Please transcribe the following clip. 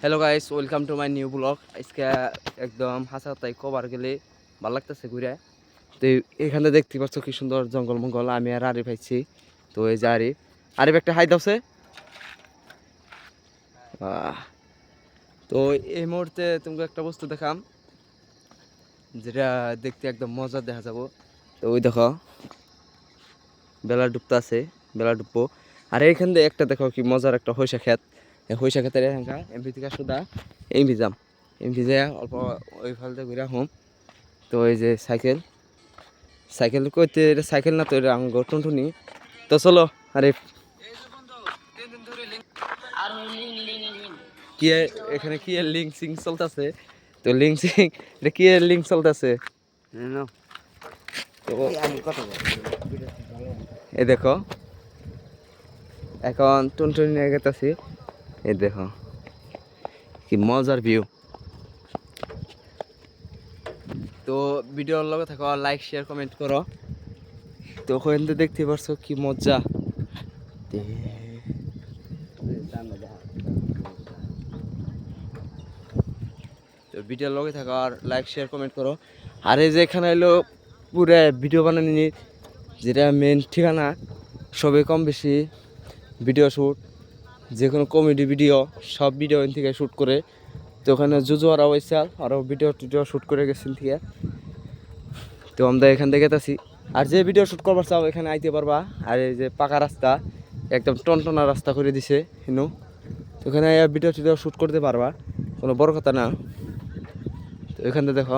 Hello guys, welcome to my new blog. আজকে একদম হাসা তাই কবার গেলে ভালো লাগতেছে ঘুরে। তো এখানে দেখতে পাচ্ছ কি সুন্দর জঙ্গল মঙ্গল। আমি আর আরিফ আইছি। তো এই যে আরিফ আরিফ একটা হাই দাওছে। তো এই মুহূর্তে তোমাকে একটা বস্তু দেখাম, যেটা দেখতে একদম মজা দেখা যাবো। তো ওই দেখো বেলা ডুবতে আছে, বেলা ডুববো। আর এইখান দিয়ে একটা দেখো কি মজার একটা হইসা ক্ষেত। হইসা ক্ষেতের এমপি থেকে সুদা এমপি যাম, এমপি যায় অল্প ওই ফালতে ঘুরে হোম। তো এই যে সাইকেল সাইকেল কইতে, এটা সাইকেল না তো, এটা আঙ্গ টুনটুনি। তো চলো আরে কি এখানে কি লিঙ্ক সিং চলতেছে। তো লিঙ্ক সিং এটা কি লিঙ্ক চলতেছে। এই দেখো এখন টুনটুনি নিয়ে গেতেছি। এই দেখো কি মজার ভিউ। তো ভিডিওর লগে থাকো, লাইক শেয়ার কমেন্ট করো। তো ওখান থেকে দেখতে পারছো কি মজা। তো ভিডিওর লগে থাকো আর লাইক শেয়ার কমেন্ট করো। আর এই যে এখানে এলো পুরো ভিডিও বানানি, যেটা মেন ঠিকানা। সবে কম বেশি ভিডিও শ্যুট, যে কোনো কমেডি ভিডিও সব ভিডিও এখান থেকে শ্যুট করে। তো ওখানে জুজু আরও ওইসাল আরও ভিডিও টিডিও শ্যুট করে গেছেন থেকে। তো আমরা এখান থেকে গেছি। আর যে ভিডিও শ্যুট করবার চাও এখানে আইতে পারবা। আর এই যে পাকা রাস্তা, একদম টনটনা রাস্তা করে দিছে হিনু। তো এখানে ভিডিও টিডিও শ্যুট করতে পারবা, কোনো বড় কথা না। তো এখানে দেখো